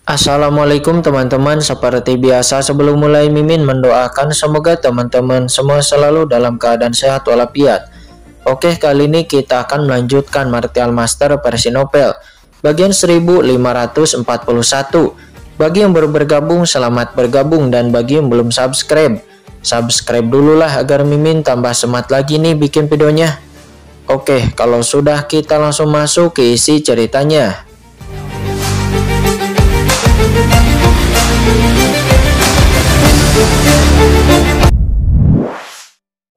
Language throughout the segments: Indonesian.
Assalamualaikum teman-teman, seperti biasa sebelum mulai Mimin mendoakan semoga teman-teman semua selalu dalam keadaan sehat walafiat. Oke, kali ini kita akan melanjutkan Martial Master versi novel bagian 1541. Bagi yang baru bergabung, selamat bergabung, dan bagi yang belum subscribe dulu lah agar Mimin tambah semangat lagi nih bikin videonya. Oke, kalau sudah kita langsung masuk ke isi ceritanya.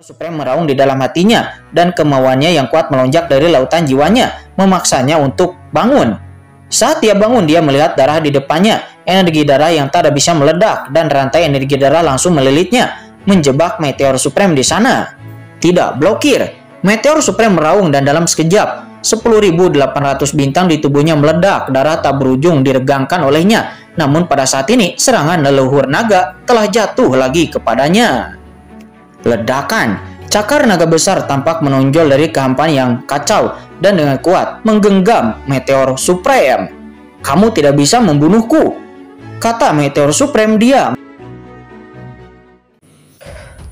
Supreme meraung di dalam hatinya, dan kemauannya yang kuat melonjak dari lautan jiwanya, memaksanya untuk bangun. Saat dia bangun, dia melihat darah di depannya, energi darah yang tak bisa meledak, dan rantai energi darah langsung melilitnya, menjebak Meteor Supreme di sana. Tidak blokir, Meteor Supreme meraung dan dalam sekejap, 10.800 bintang di tubuhnya meledak, darah tak berujung diregangkan olehnya. Namun pada saat ini, serangan leluhur naga telah jatuh lagi kepadanya. Ledakan, cakar naga besar tampak menonjol dari kehampaan yang kacau dan dengan kuat menggenggam Meteor Supreme. "Kamu tidak bisa membunuhku," kata Meteor Supreme diam.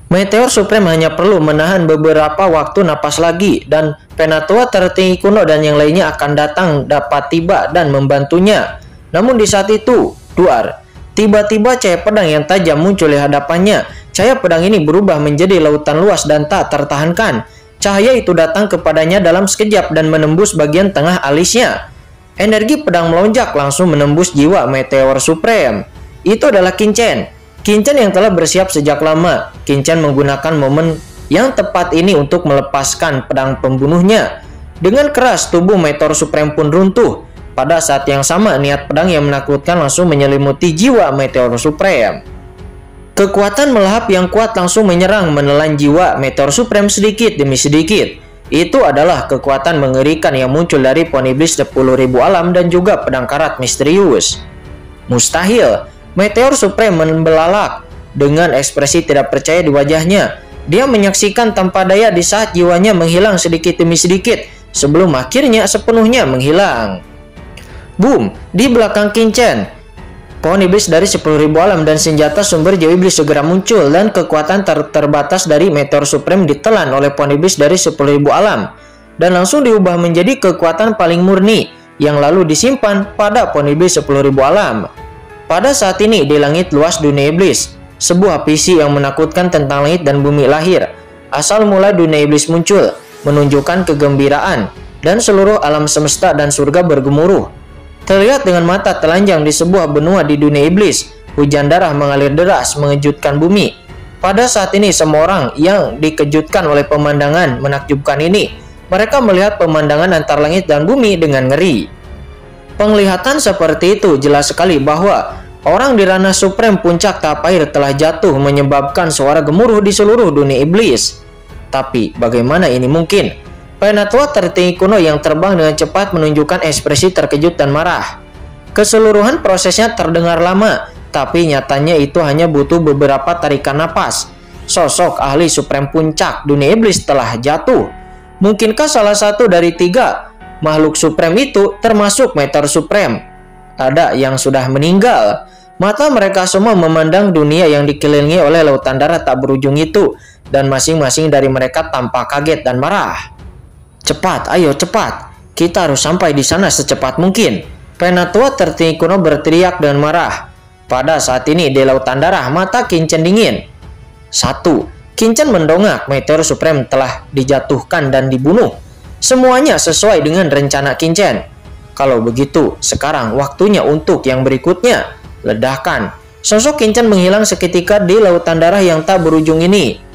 Meteor Supreme hanya perlu menahan beberapa waktu napas lagi, dan Penatua tertinggi kuno dan yang lainnya akan datang dapat tiba dan membantunya. Namun di saat itu, duar, tiba-tiba cahaya pedang yang tajam muncul di hadapannya. Cahaya pedang ini berubah menjadi lautan luas dan tak tertahankan. Cahaya itu datang kepadanya dalam sekejap dan menembus bagian tengah alisnya. Energi pedang melonjak langsung menembus jiwa Meteor Supreme. Itu adalah Kincen. Kincen yang telah bersiap sejak lama. Kincen menggunakan momen yang tepat ini untuk melepaskan pedang pembunuhnya. Dengan keras, tubuh Meteor Supreme pun runtuh. Pada saat yang sama, niat pedang yang menakutkan langsung menyelimuti jiwa Meteor Supreme. Kekuatan melahap yang kuat langsung menyerang menelan jiwa Meteor Supreme sedikit demi sedikit. Itu adalah kekuatan mengerikan yang muncul dari pohon iblis 10.000 alam dan juga pedang karat misterius. Mustahil, Meteor Supreme membelalak dengan ekspresi tidak percaya di wajahnya. Dia menyaksikan tanpa daya di saat jiwanya menghilang sedikit demi sedikit sebelum akhirnya sepenuhnya menghilang. Boom! Di belakang Kincen, pohon iblis dari 10.000 alam dan senjata sumber jiwa iblis segera muncul, dan kekuatan terbatas dari Meteor Supreme ditelan oleh pohon iblis dari 10.000 alam dan langsung diubah menjadi kekuatan paling murni yang lalu disimpan pada pohon iblis 10.000 alam. Pada saat ini di langit luas dunia iblis, sebuah visi yang menakutkan tentang langit dan bumi lahir. Asal mula dunia iblis muncul, menunjukkan kegembiraan, dan seluruh alam semesta dan surga bergemuruh. Terlihat dengan mata telanjang di sebuah benua di dunia iblis, hujan darah mengalir deras mengejutkan bumi. Pada saat ini semua orang yang dikejutkan oleh pemandangan menakjubkan ini. Mereka melihat pemandangan antar langit dan bumi dengan ngeri. Penglihatan seperti itu jelas sekali bahwa orang di ranah Supreme puncak tahap akhir telah jatuh, menyebabkan suara gemuruh di seluruh dunia iblis. Tapi bagaimana ini mungkin? Penatua tertinggi kuno yang terbang dengan cepat menunjukkan ekspresi terkejut dan marah. Keseluruhan prosesnya terdengar lama, tapi nyatanya itu hanya butuh beberapa tarikan napas. Sosok ahli Supreme puncak dunia iblis telah jatuh. Mungkinkah salah satu dari 3 makhluk Supreme itu, termasuk Meteor Supreme, ada yang sudah meninggal? Mata mereka semua memandang dunia yang dikelilingi oleh lautan darah tak berujung itu, dan masing-masing dari mereka tampak kaget dan marah. "Cepat, ayo cepat. Kita harus sampai di sana secepat mungkin," Penatua tertinggi kuno berteriak dengan marah. Pada saat ini di lautan darah, mata Kincen dingin. 1. Kincen mendongak. Meteor Supreme telah dijatuhkan dan dibunuh. Semuanya sesuai dengan rencana Kincen. Kalau begitu, sekarang waktunya untuk yang berikutnya. Ledakan. Sosok Kincen menghilang seketika di lautan darah yang tak berujung ini.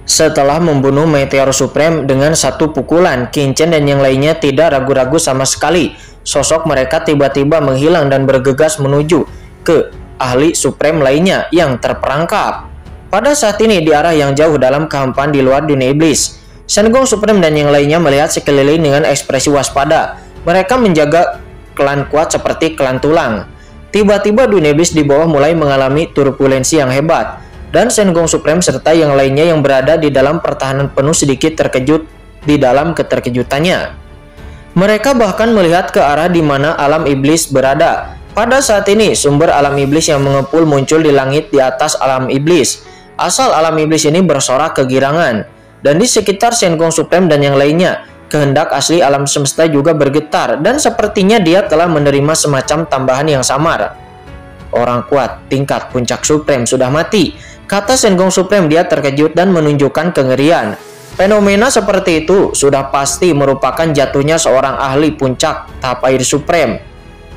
Setelah membunuh Meteor Supreme dengan satu pukulan, Kincen dan yang lainnya tidak ragu-ragu sama sekali. Sosok mereka tiba-tiba menghilang dan bergegas menuju ke ahli Supreme lainnya yang terperangkap. Pada saat ini di arah yang jauh dalam kehampaan di luar dunia iblis, Sengong Supreme dan yang lainnya melihat sekeliling dengan ekspresi waspada. Mereka menjaga klan kuat seperti klan tulang. Tiba-tiba dunia iblis di bawah mulai mengalami turbulensi yang hebat, dan Sengong Supreme serta yang lainnya yang berada di dalam pertahanan penuh sedikit terkejut di dalam keterkejutannya. Mereka bahkan melihat ke arah di mana alam iblis berada. Pada saat ini, sumber alam iblis yang mengepul muncul di langit di atas alam iblis. Asal alam iblis ini bersorak kegirangan, dan di sekitar Shen Gong Supreme dan yang lainnya, kehendak asli alam semesta juga bergetar, dan sepertinya dia telah menerima semacam tambahan yang samar. Orang kuat tingkat puncak Supreme sudah mati, kata Shen Gong Supreme. Dia terkejut dan menunjukkan kengerian. Fenomena seperti itu sudah pasti merupakan jatuhnya seorang ahli puncak tahap air Supreme.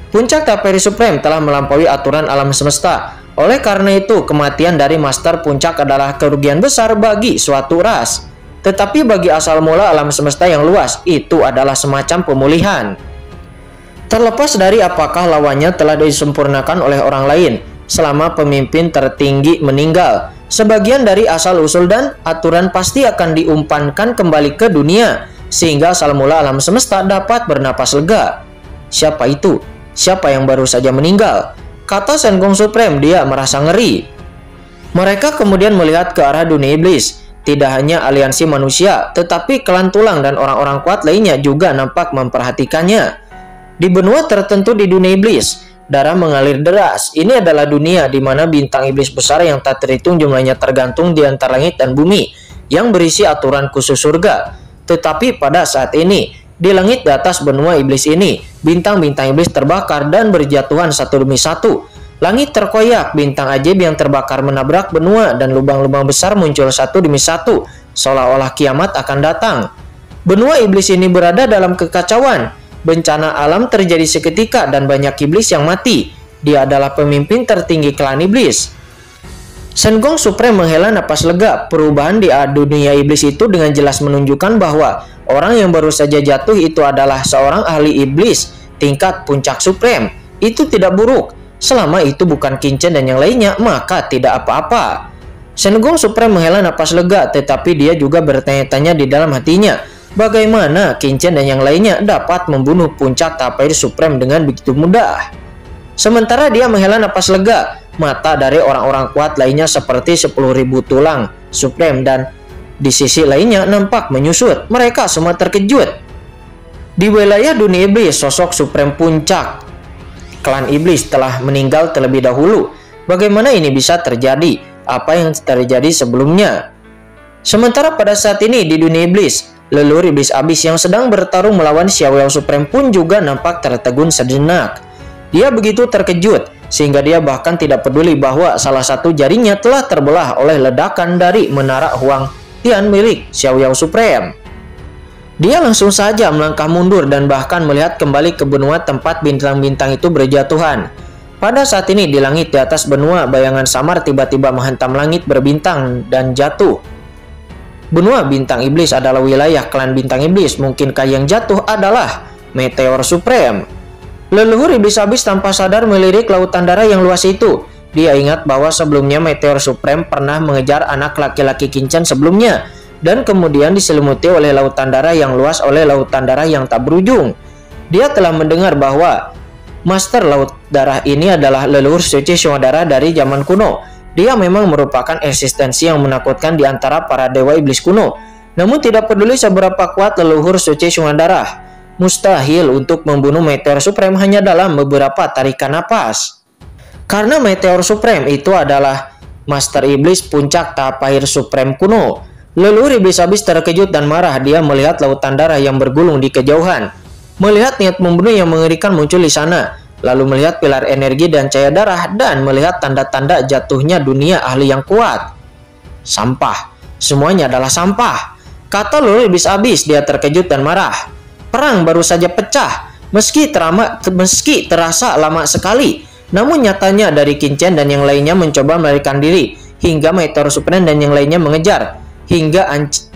Puncak tahap air Supreme telah melampaui aturan alam semesta. Oleh karena itu, kematian dari Master Puncak adalah kerugian besar bagi suatu ras. Tetapi bagi asal mula alam semesta yang luas, itu adalah semacam pemulihan. Terlepas dari apakah lawannya telah disempurnakan oleh orang lain, selama pemimpin tertinggi meninggal, sebagian dari asal-usul dan aturan pasti akan diumpankan kembali ke dunia, sehingga asal mula alam semesta dapat bernapas lega. Siapa itu? Siapa yang baru saja meninggal? Kata Shen Gong Supreme. Dia merasa ngeri. Mereka kemudian melihat ke arah dunia iblis. Tidak hanya aliansi manusia, tetapi klan tulang dan orang-orang kuat lainnya juga nampak memperhatikannya. Di benua tertentu di dunia iblis, darah mengalir deras. Ini adalah dunia di mana bintang iblis besar yang tak terhitung jumlahnya tergantung di antara langit dan bumi, yang berisi aturan khusus surga. Tetapi pada saat ini, di langit di atas benua iblis ini, bintang-bintang iblis terbakar dan berjatuhan satu demi satu. Langit terkoyak, bintang ajaib yang terbakar menabrak benua, dan lubang-lubang besar muncul satu demi satu, seolah-olah kiamat akan datang. Benua iblis ini berada dalam kekacauan. Bencana alam terjadi seketika dan banyak iblis yang mati. Dia adalah pemimpin tertinggi klan iblis. Shen Gong Supreme menghela napas lega. Perubahan di dunia iblis itu dengan jelas menunjukkan bahwa orang yang baru saja jatuh itu adalah seorang ahli iblis tingkat puncak Supreme. Itu tidak buruk. Selama itu bukan Qin Chen dan yang lainnya, maka tidak apa-apa. Shen Gong Supreme menghela napas lega, tetapi dia juga bertanya-tanya di dalam hatinya, bagaimana Qin Chen dan yang lainnya dapat membunuh puncak tahap air Supreme dengan begitu mudah. Sementara dia menghela napas lega, mata dari orang-orang kuat lainnya seperti 10.000 tulang Supreme dan di sisi lainnya nampak menyusut. Mereka semua terkejut. Di wilayah dunia iblis, sosok Supreme puncak klan iblis telah meninggal terlebih dahulu. Bagaimana ini bisa terjadi? Apa yang terjadi sebelumnya? Sementara pada saat ini di dunia iblis, leluhur iblis abis yang sedang bertarung melawan Xiaoyao Supreme pun juga nampak tertegun sejenak. Dia begitu terkejut sehingga dia bahkan tidak peduli bahwa salah satu jarinya telah terbelah oleh ledakan dari menara Huang Tian milik Xiaoyao Supreme. Dia langsung saja melangkah mundur dan bahkan melihat kembali ke benua tempat bintang-bintang itu berjatuhan. Pada saat ini di langit di atas benua, bayangan samar tiba-tiba menghantam langit berbintang dan jatuh. Benua bintang iblis adalah wilayah klan bintang iblis. Mungkinkah yang jatuh adalah meteor Supreme? Leluhur iblis abis tanpa sadar melirik lautan darah yang luas itu. Dia ingat bahwa sebelumnya meteor Supreme pernah mengejar anak laki-laki Qin Chen sebelumnya, dan kemudian diselimuti oleh lautan darah yang luas oleh lautan darah yang tak berujung. Dia telah mendengar bahwa Master Laut Darah ini adalah leluhur suci Darah dari zaman kuno. Dia memang merupakan eksistensi yang menakutkan di antara para dewa iblis kuno. Namun tidak peduli seberapa kuat leluhur suci Darah, mustahil untuk membunuh meteor Supreme hanya dalam beberapa tarikan napas. Karena meteor Supreme itu adalah Master Iblis puncak tahap akhir Supreme kuno. Leluhur iblis abis terkejut dan marah. Dia melihat lautan darah yang bergulung di kejauhan, melihat niat membunuh yang mengerikan muncul di sana, lalu melihat pilar energi dan cahaya darah, dan melihat tanda-tanda jatuhnya dunia ahli yang kuat. Sampah, semuanya adalah sampah, kata leluhur iblis abis. Dia terkejut dan marah. Perang baru saja pecah, meski terasa lama sekali. Namun nyatanya dari Qin Chen dan yang lainnya mencoba melarikan diri, hingga meteor Supreme dan yang lainnya mengejar, hingga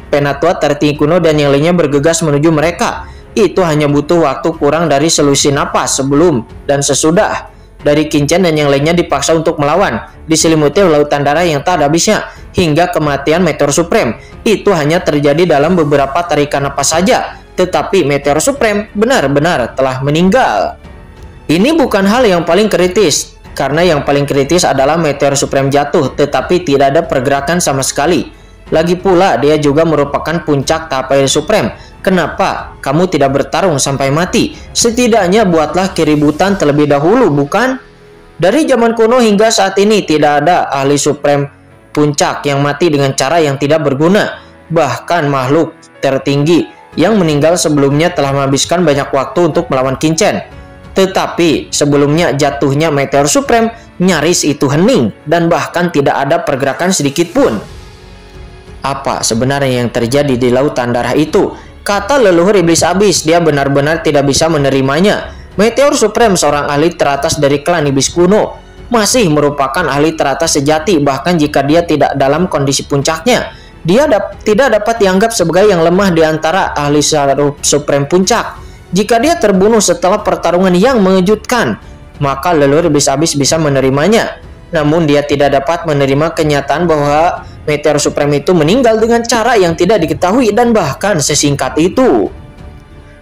Penatua tertinggi kuno dan yang lainnya bergegas menuju mereka. Itu hanya butuh waktu kurang dari selusin napas sebelum dan sesudah dari Qin Chen dan yang lainnya dipaksa untuk melawan, diselimuti lautan darah yang tak ada habisnya, hingga kematian meteor Supreme. Itu hanya terjadi dalam beberapa tarikan napas saja, tetapi meteor Supreme benar-benar telah meninggal. Ini bukan hal yang paling kritis, karena yang paling kritis adalah meteor Supreme jatuh tetapi tidak ada pergerakan sama sekali. Lagi pula dia juga merupakan puncak Tapir Supreme. Kenapa kamu tidak bertarung sampai mati? Setidaknya buatlah keributan terlebih dahulu, bukan? Dari zaman kuno hingga saat ini tidak ada ahli Supreme puncak yang mati dengan cara yang tidak berguna. Bahkan makhluk tertinggi yang meninggal sebelumnya telah menghabiskan banyak waktu untuk melawan Qin-Chen. Tetapi sebelumnya jatuhnya Meteor Supreme nyaris itu hening dan bahkan tidak ada pergerakan sedikit pun. Apa sebenarnya yang terjadi di lautan darah itu? Kata leluhur iblis abis, dia benar-benar tidak bisa menerimanya. Meteor Supreme, seorang ahli teratas dari klan iblis kuno, masih merupakan ahli teratas sejati. Bahkan jika dia tidak dalam kondisi puncaknya, dia tidak dapat dianggap sebagai yang lemah di antara ahli Supreme puncak. Jika dia terbunuh setelah pertarungan yang mengejutkan, maka leluhur iblis abis bisa menerimanya. Namun dia tidak dapat menerima kenyataan bahwa Meteor Supreme itu meninggal dengan cara yang tidak diketahui dan bahkan sesingkat itu.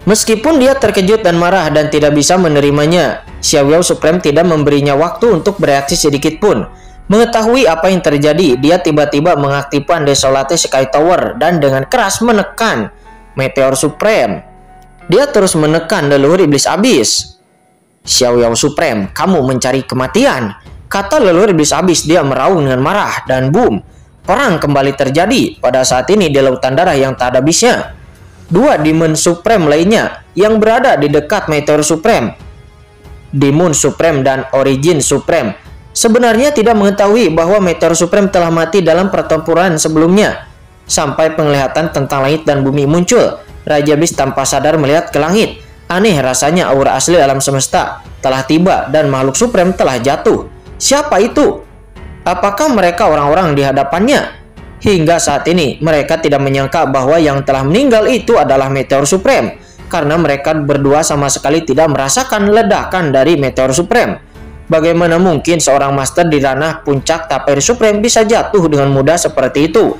Meskipun dia terkejut dan marah dan tidak bisa menerimanya, Xiaoyao Supreme tidak memberinya waktu untuk bereaksi sedikit pun. Mengetahui apa yang terjadi, dia tiba-tiba mengaktifkan Desolate Sky Tower dan dengan keras menekan Meteor Supreme. Dia terus menekan leluhur iblis abis. Xiaoyao Supreme, kamu mencari kematian, kata leluhur iblis abis. Dia meraung dengan marah dan boom, perang kembali terjadi pada saat ini di lautan darah yang tak ada habisnya. Dua Demon Supreme lainnya yang berada di dekat Meteor Supreme, Demon Supreme dan Origin Supreme, sebenarnya tidak mengetahui bahwa Meteor Supreme telah mati dalam pertempuran sebelumnya. Sampai penglihatan tentang langit dan bumi muncul, Raja Iblis tanpa sadar melihat ke langit. Aneh rasanya aura asli alam semesta telah tiba dan makhluk Supreme telah jatuh. Siapa itu? Apakah mereka orang-orang di hadapannya? Hingga saat ini mereka tidak menyangka bahwa yang telah meninggal itu adalah Meteor Supreme, karena mereka berdua sama sekali tidak merasakan ledakan dari Meteor Supreme. Bagaimana mungkin seorang master di ranah puncak Tapir Supreme bisa jatuh dengan mudah seperti itu?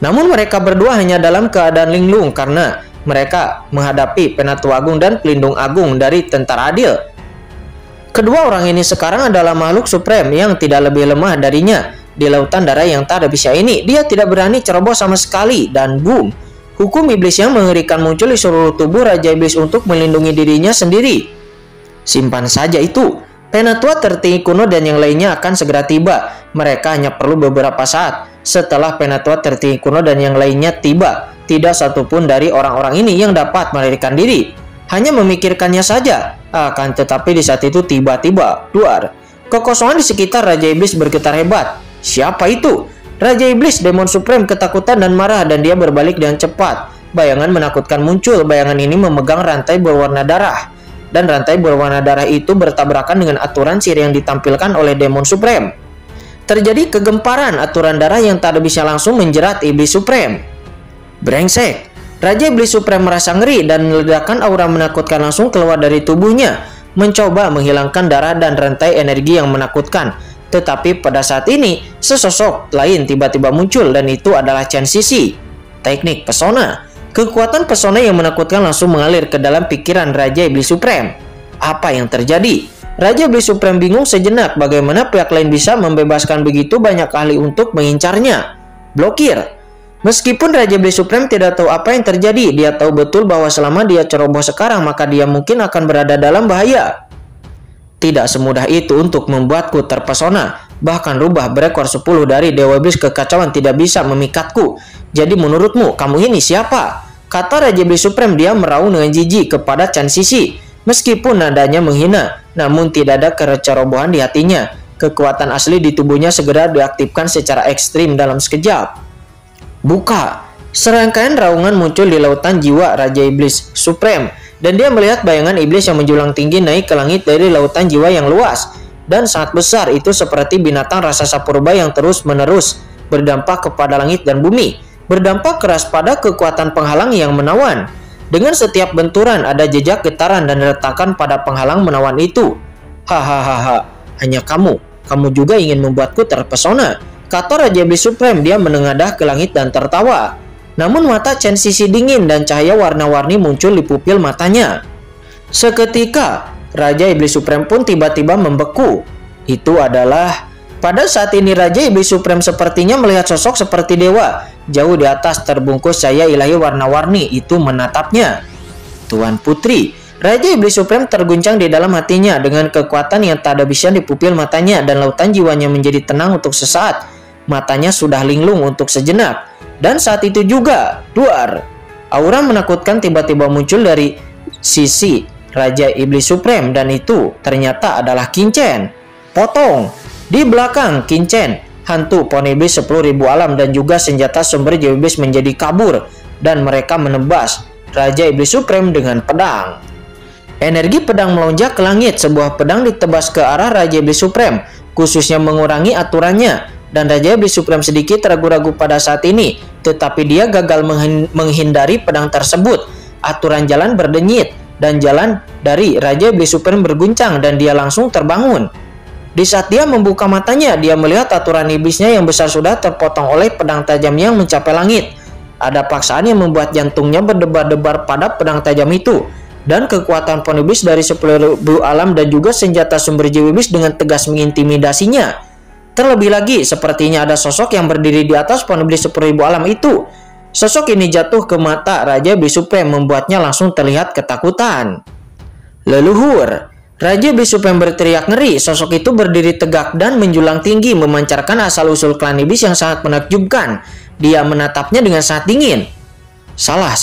Namun mereka berdua hanya dalam keadaan linglung karena mereka menghadapi Penatua Agung dan Pelindung Agung dari Tentara Adil. Kedua orang ini sekarang adalah makhluk Supreme yang tidak lebih lemah darinya. Di lautan darah yang tak ada habisnya ini, dia tidak berani ceroboh sama sekali dan boom, hukum iblis yang mengerikan muncul di seluruh tubuh Raja Iblis untuk melindungi dirinya sendiri. Simpan saja itu. Penatua tertinggi kuno dan yang lainnya akan segera tiba. Mereka hanya perlu beberapa saat. Setelah Penatua tertinggi kuno dan yang lainnya tiba, tidak satupun dari orang-orang ini yang dapat melarikan diri. Hanya memikirkannya saja. Akan tetapi di saat itu tiba-tiba luar kekosongan di sekitar Raja Iblis bergetar hebat. Siapa itu? Raja Iblis Demon Supreme ketakutan dan marah dan dia berbalik dengan cepat. Bayangan menakutkan muncul. Bayangan ini memegang rantai berwarna darah. Dan rantai berwarna darah itu bertabrakan dengan aturan sihir yang ditampilkan oleh Demon Supreme. Terjadi kegemparan aturan darah yang tak bisa langsung menjerat Iblis Supreme. Brengsek! Raja Iblis Supreme merasa ngeri dan ledakan aura menakutkan langsung keluar dari tubuhnya, mencoba menghilangkan darah dan rantai energi yang menakutkan. Tetapi pada saat ini, sesosok lain tiba-tiba muncul dan itu adalah Chen Sisi. Teknik pesona. Kekuatan pesona yang menakutkan langsung mengalir ke dalam pikiran Raja Iblis Supreme. Apa yang terjadi? Raja Iblis Supreme bingung sejenak bagaimana pihak lain bisa membebaskan begitu banyak ahli untuk mengincarnya. Blokir. Meskipun Raja Iblis Supreme tidak tahu apa yang terjadi, dia tahu betul bahwa selama dia ceroboh sekarang maka dia mungkin akan berada dalam bahaya. Tidak semudah itu untuk membuatku terpesona. Bahkan rubah berekor 10 dari Dewa Iblis kekacauan tidak bisa memikatku. Jadi menurutmu, kamu ini siapa? Kata Raja Iblis Supreme. Dia meraung dengan jijik kepada Chen Sisi. Meskipun nadanya menghina, namun tidak ada kecerobohan di hatinya. Kekuatan asli di tubuhnya segera diaktifkan secara ekstrim dalam sekejap. Buka. Serangkaian raungan muncul di lautan jiwa Raja Iblis Supreme. Dan dia melihat bayangan iblis yang menjulang tinggi naik ke langit dari lautan jiwa yang luas dan sangat besar. Itu seperti binatang raksasa purba yang terus-menerus berdampak kepada langit dan bumi, berdampak keras pada kekuatan penghalang yang menawan. Dengan setiap benturan ada jejak getaran dan retakan pada penghalang menawan itu. Hahaha, hanya kamu juga ingin membuatku terpesona, kata Raja Iblis Supreme. Dia menengadah ke langit dan tertawa. Namun mata Chen Sisi dingin dan cahaya warna-warni muncul di pupil matanya. Seketika, Raja Iblis Supreme pun tiba-tiba membeku. Itu adalah Pada saat ini Raja Iblis Supreme sepertinya melihat sosok seperti dewa. Jauh di atas terbungkus cahaya ilahi warna-warni itu menatapnya. Tuan Putri. Raja Iblis Supreme terguncang di dalam hatinya dengan kekuatan yang tak ada bisa di pupil matanya dan lautan jiwanya menjadi tenang untuk sesaat. Matanya sudah linglung untuk sejenak. Dan saat itu juga, duar. Aura menakutkan tiba-tiba muncul dari sisi Raja Iblis Supreme dan itu ternyata adalah Kincen. Potong. Di belakang Kincen, hantu pohon iblis 10.000 alam dan juga senjata sumber jiwa iblis menjadi kabur dan mereka menebas Raja Iblis Supreme dengan pedang. Energi pedang melonjak ke langit, sebuah pedang ditebas ke arah Raja Iblis Supreme, khususnya mengurangi aturannya. Dan Raja Iblis Supreme sedikit ragu-ragu pada saat ini, tetapi dia gagal menghindari pedang tersebut. Aturan jalan berdenyit dan jalan dari Raja Iblis Supreme berguncang dan dia langsung terbangun. Di saat dia membuka matanya, dia melihat aturan iblisnya yang besar sudah terpotong oleh pedang tajam yang mencapai langit. Ada paksaan yang membuat jantungnya berdebar-debar pada pedang tajam itu. Dan kekuatan pohon iblis dari 10.000 alam dan juga senjata sumber jiwa iblis dengan tegas mengintimidasinya. Terlebih lagi, sepertinya ada sosok yang berdiri di atas pohon iblis 10.000 alam itu. Sosok ini jatuh ke mata Raja Iblis Supreme membuatnya langsung terlihat ketakutan. Leluhur. Raja Iblis Supreme berteriak ngeri. Sosok itu berdiri tegak dan menjulang tinggi, memancarkan asal-usul klan iblis yang sangat menakjubkan. Dia menatapnya dengan sangat dingin. Salah.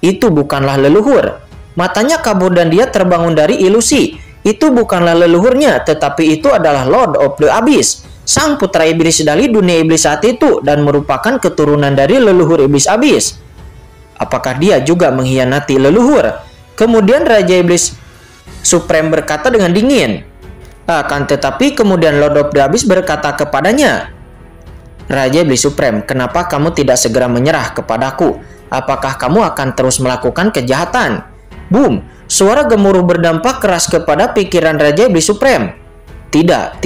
Itu bukanlah leluhur. Matanya kabur dan dia terbangun dari ilusi. Itu bukanlah leluhurnya, tetapi itu adalah Lord of the Abyss, sang putra iblis dari dunia iblis saat itu dan merupakan keturunan dari leluhur iblis Abyss. Apakah dia juga mengkhianati leluhur? Kemudian Raja Iblis Supreme berkata dengan dingin. Akan tetapi kemudian Lord of the Abyss berkata kepadanya, Raja Iblis Supreme, kenapa kamu tidak segera menyerah kepadaku? Apakah kamu akan terus melakukan kejahatan? Boom! Suara gemuruh berdampak keras kepada pikiran Raja Iblis Supreme. Tidak,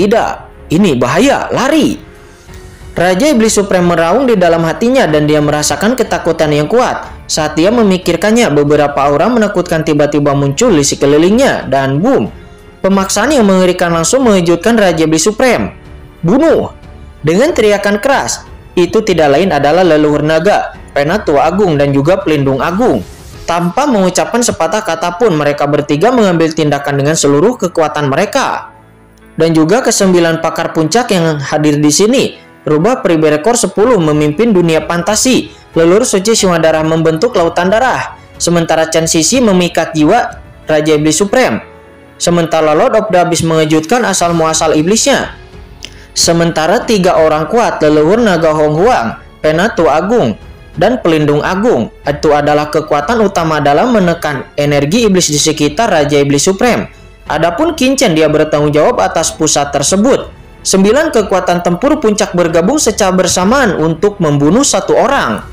ini bahaya, lari! Raja Iblis Supreme meraung di dalam hatinya dan dia merasakan ketakutan yang kuat. Saat dia memikirkannya, beberapa aura menakutkan tiba-tiba muncul di sekelilingnya dan boom! Pemaksaan yang mengerikan langsung mengejutkan Raja Iblis Supreme. Bunuh! Dengan teriakan keras, itu tidak lain adalah leluhur naga, Penatua Agung dan juga Pelindung Agung. Tanpa mengucapkan sepatah kata pun, mereka bertiga mengambil tindakan dengan seluruh kekuatan mereka. Dan juga ke-9 pakar puncak yang hadir di sini. Rubah Periberekor 10 memimpin dunia fantasi. Leluhur suci Siwadara membentuk lautan darah. Sementara Chen Sisi memikat jiwa Raja Iblis Supreme. Sementara Lord of the Abyss mengejutkan asal-muasal iblisnya. Sementara 3 orang kuat, leluhur naga Hong Huang, Penatua Agung, dan Pelindung Agung, itu adalah kekuatan utama dalam menekan energi iblis di sekitar Raja Iblis Supreme. Adapun Kincen, dia bertanggung jawab atas pusat tersebut. 9 kekuatan tempur puncak bergabung secara bersamaan untuk membunuh 1 orang.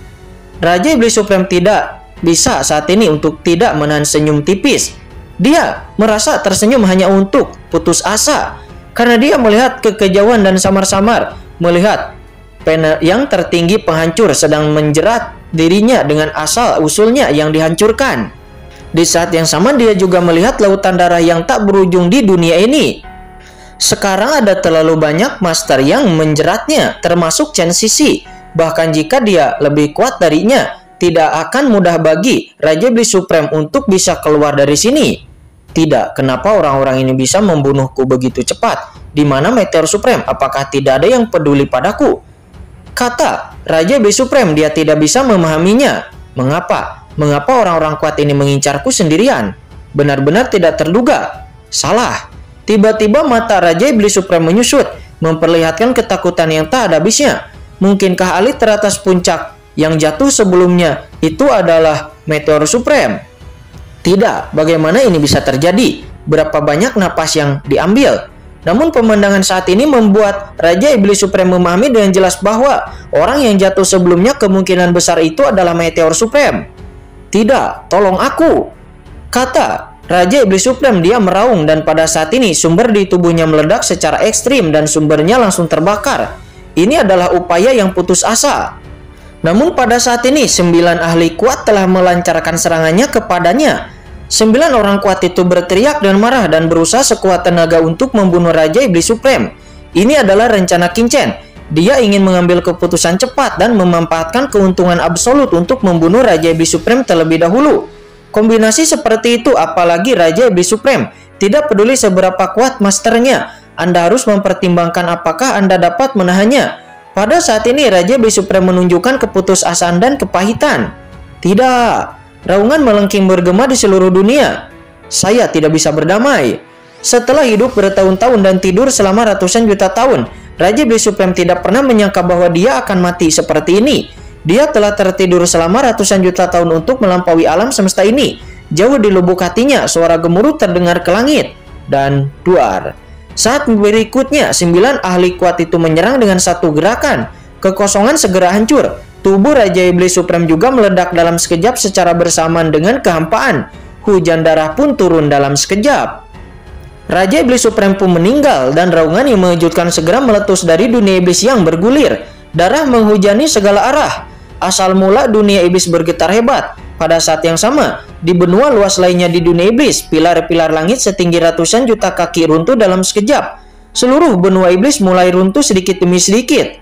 Raja Iblis Supreme tidak bisa saat ini untuk tidak menahan senyum tipis. Dia merasa tersenyum hanya untuk putus asa, karena dia melihat kekejauhan dan samar-samar melihat yang tertinggi penghancur sedang menjerat dirinya dengan asal-usulnya yang dihancurkan. Di saat yang sama dia juga melihat lautan darah yang tak berujung di dunia ini. Sekarang ada terlalu banyak master yang menjeratnya, termasuk Chen Sisi. Bahkan jika dia lebih kuat darinya, tidak akan mudah bagi Raja Iblis Supreme untuk bisa keluar dari sini. Tidak, kenapa orang-orang ini bisa membunuhku begitu cepat? Di mana Meteor Supreme? Apakah tidak ada yang peduli padaku? Kata Raja Iblis Supreme, dia tidak bisa memahaminya. Mengapa? Mengapa orang-orang kuat ini mengincarku sendirian? Benar-benar tidak terduga. Salah. Tiba-tiba mata Raja Iblis Supreme menyusut, memperlihatkan ketakutan yang tak ada habisnya. Mungkinkah alit teratas puncak yang jatuh sebelumnya itu adalah Meteor Supreme? Tidak, bagaimana ini bisa terjadi? Berapa banyak napas yang diambil? Namun pemandangan saat ini membuat Raja Iblis Supreme memahami dengan jelas bahwa orang yang jatuh sebelumnya kemungkinan besar itu adalah Meteor Supreme. Tidak, tolong aku, kata Raja Iblis Supreme. Dia meraung dan pada saat ini sumber di tubuhnya meledak secara ekstrim dan sumbernya langsung terbakar. Ini adalah upaya yang putus asa. Namun pada saat ini 9 ahli kuat telah melancarkan serangannya kepadanya. 9 orang kuat itu berteriak dan marah dan berusaha sekuat tenaga untuk membunuh Raja Iblis Supreme. Ini adalah rencana Qingchen. Dia ingin mengambil keputusan cepat dan memanfaatkan keuntungan absolut untuk membunuh Raja Iblis Supreme terlebih dahulu. Kombinasi seperti itu, apalagi Raja Iblis Supreme, tidak peduli seberapa kuat masternya, Anda harus mempertimbangkan apakah Anda dapat menahannya. Pada saat ini Raja Iblis Supreme menunjukkan keputusasaan dan kepahitan. Tidak, raungan melengking bergema di seluruh dunia. Saya tidak bisa berdamai. Setelah hidup bertahun-tahun dan tidur selama ratusan juta tahun, Raja Iblis Supreme tidak pernah menyangka bahwa dia akan mati seperti ini. Dia telah tertidur selama ratusan juta tahun untuk melampaui alam semesta ini. Jauh di lubuk hatinya, suara gemuruh terdengar ke langit. Dan duar. Saat berikutnya, 9 ahli kuat itu menyerang dengan satu gerakan. Kekosongan segera hancur. Tubuh Raja Iblis Supreme juga meledak dalam sekejap secara bersamaan dengan kehampaan. Hujan darah pun turun dalam sekejap. Raja Iblis Supreme pun meninggal dan raungan yang mengejutkan segera meletus dari dunia iblis yang bergulir. Darah menghujani segala arah. Asal mula dunia iblis bergetar hebat. Pada saat yang sama, di benua luas lainnya di dunia iblis, pilar-pilar langit setinggi ratusan juta kaki runtuh dalam sekejap. Seluruh benua iblis mulai runtuh sedikit demi sedikit.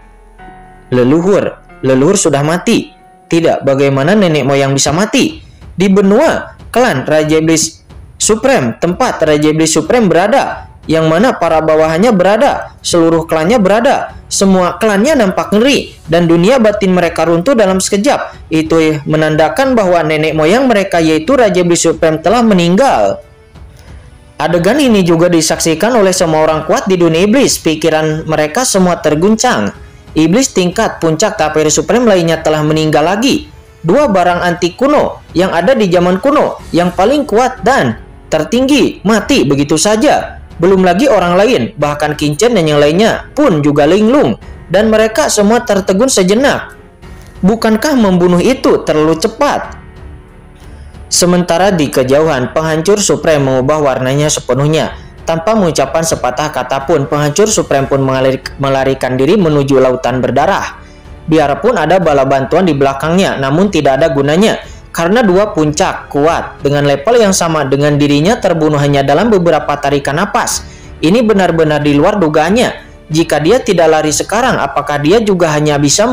Leluhur sudah mati. Tidak, bagaimana nenek moyang bisa mati? Di benua klan Raja Iblis Supreme, tempat Raja Iblis Supreme berada, yang mana para bawahannya berada, seluruh klannya berada, semua klannya nampak ngeri, dan dunia batin mereka runtuh dalam sekejap. Itu menandakan bahwa nenek moyang mereka, yaitu Raja Iblis Supreme, telah meninggal. Adegan ini juga disaksikan oleh semua orang kuat di dunia iblis. Pikiran mereka semua terguncang. Iblis tingkat puncak Tapir Supreme lainnya telah meninggal lagi. Dua barang antik kuno yang ada di zaman kuno, yang paling kuat dan tertinggi, mati begitu saja. Belum lagi orang lain, bahkan Qingchen dan yang lainnya pun juga linglung, dan mereka semua tertegun sejenak. Bukankah membunuh itu terlalu cepat? Sementara di kejauhan, penghancur Supreme mengubah warnanya sepenuhnya. Tanpa mengucapkan sepatah kata pun, penghancur Supreme pun melarikan diri menuju lautan berdarah. Biarpun ada bala bantuan di belakangnya, namun tidak ada gunanya. Karena dua puncak kuat dengan level yang sama dengan dirinya terbunuh hanya dalam beberapa tarikan napas. Ini benar-benar di luar dugaannya. Jika dia tidak lari sekarang, apakah dia juga hanya bisa